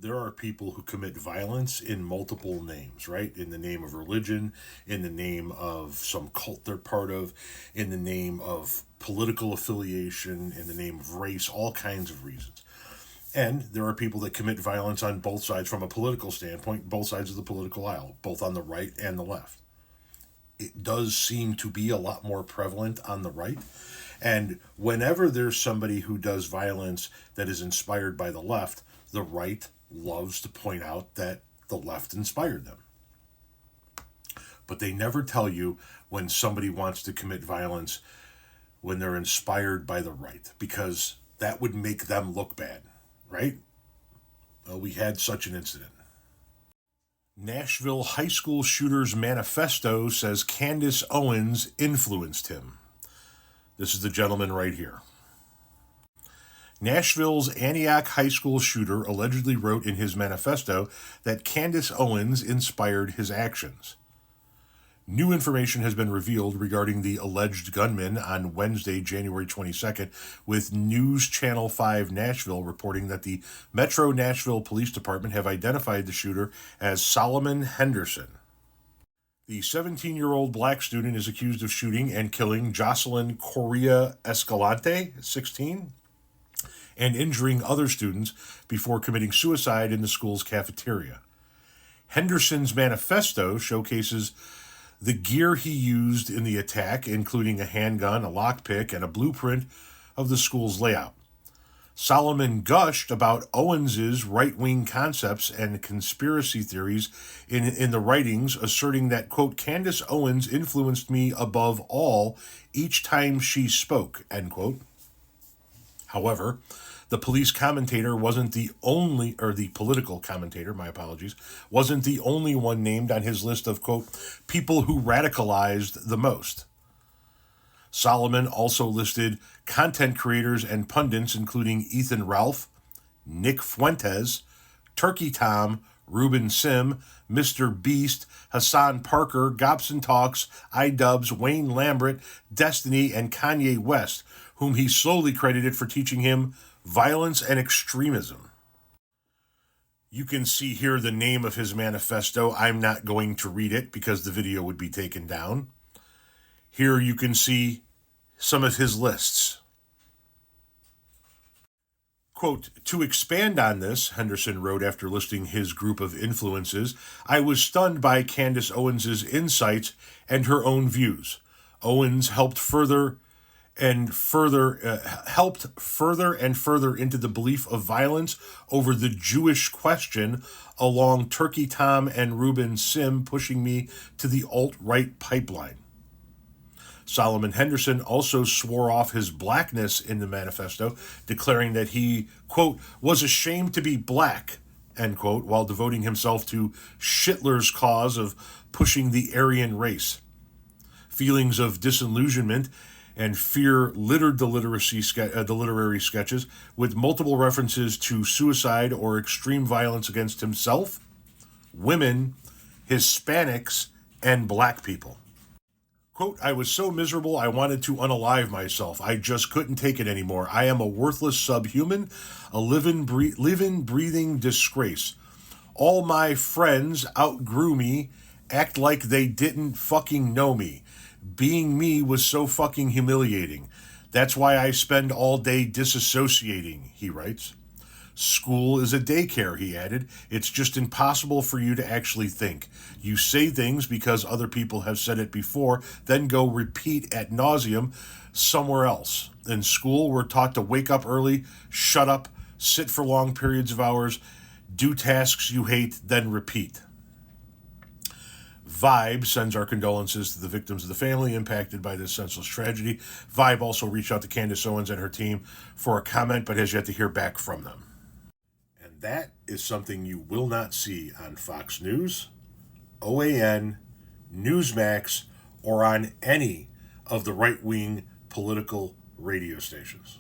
There are people who commit violence in multiple names, right? In the name of religion, in the name of some cult they're part of, in the name of political affiliation, in the name of race, all kinds of reasons. And there are people that commit violence on both sides from a political standpoint, both sides of the political aisle, both on the right and the left. It does seem to be a lot more prevalent on the right. And whenever there's somebody who does violence that is inspired by the left, the right loves to point out that the left inspired them. But they never tell you when somebody wants to commit violence when they're inspired by the right, because that would make them look bad, right? Well, we had such an incident. Nashville high school shooter's manifesto says Candace Owens influenced him. This is the gentleman right here. Nashville's Antioch high school shooter allegedly wrote in his manifesto that Candace Owens inspired his actions. New information has been revealed regarding the alleged gunman on Wednesday, January 22nd, with News Channel 5 Nashville reporting that the Metro Nashville Police Department have identified the shooter as Solomon Henderson. The 17-year-old black student is accused of shooting and killing Jocelyn Correa Escalante, 16, and injuring other students before committing suicide in the school's cafeteria. Henderson's manifesto showcases the gear he used in the attack, including a handgun, a lockpick, and a blueprint of the school's layout. Solomon gushed about Owens's right-wing concepts and conspiracy theories in the writings, asserting that, quote, Candace Owens influenced me above all each time she spoke, end quote. However, the police commentator wasn't the only, or the political commentator, my apologies, wasn't the only one named on his list of, quote, people who radicalized the most. Solomon also listed content creators and pundits, including Ethan Ralph, Nick Fuentes, Turkey Tom, Ruben Sim, Mr. Beast, Hassan Parker, Gobson Talks, iDubbbz, Wayne Lambert, Destiny, and Kanye West, whom he solely credited for teaching him violence and extremism. You can see here the name of his manifesto. I'm not going to read it because the video would be taken down. Here you can see some of his lists. Quote, to expand on this, Henderson wrote after listing his group of influences, I was stunned by Candace Owens' insights and her own views. Owens helped further and further into the belief of violence over the Jewish question, along Turkey Tom and Ruben Sim pushing me to the alt-right pipeline. Solomon Henderson also swore off his blackness in the manifesto, declaring that he, quote, was ashamed to be black, end quote, while devoting himself to Schindler's cause of pushing the Aryan race. Feelings of disillusionment and fear littered the literary sketches, with multiple references to suicide or extreme violence against himself, women, Hispanics, and black people. Quote, I was so miserable I wanted to unalive myself. I just couldn't take it anymore. I am a worthless subhuman, a living, breathing disgrace. All my friends outgrew me, act like they didn't fucking know me. Being me was so fucking humiliating. That's why I spend all day disassociating, he writes. School is a daycare, he added. It's just impossible for you to actually think. You say things because other people have said it before, then go repeat ad nauseum somewhere else. In school, we're taught to wake up early, shut up, sit for long periods of hours, do tasks you hate, then repeat. Vibe sends our condolences to the victims of the family impacted by this senseless tragedy. Vibe also reached out to Candace Owens and her team for a comment, but has yet to hear back from them. And that is something you will not see on Fox News, OAN, Newsmax, or on any of the right-wing political radio stations.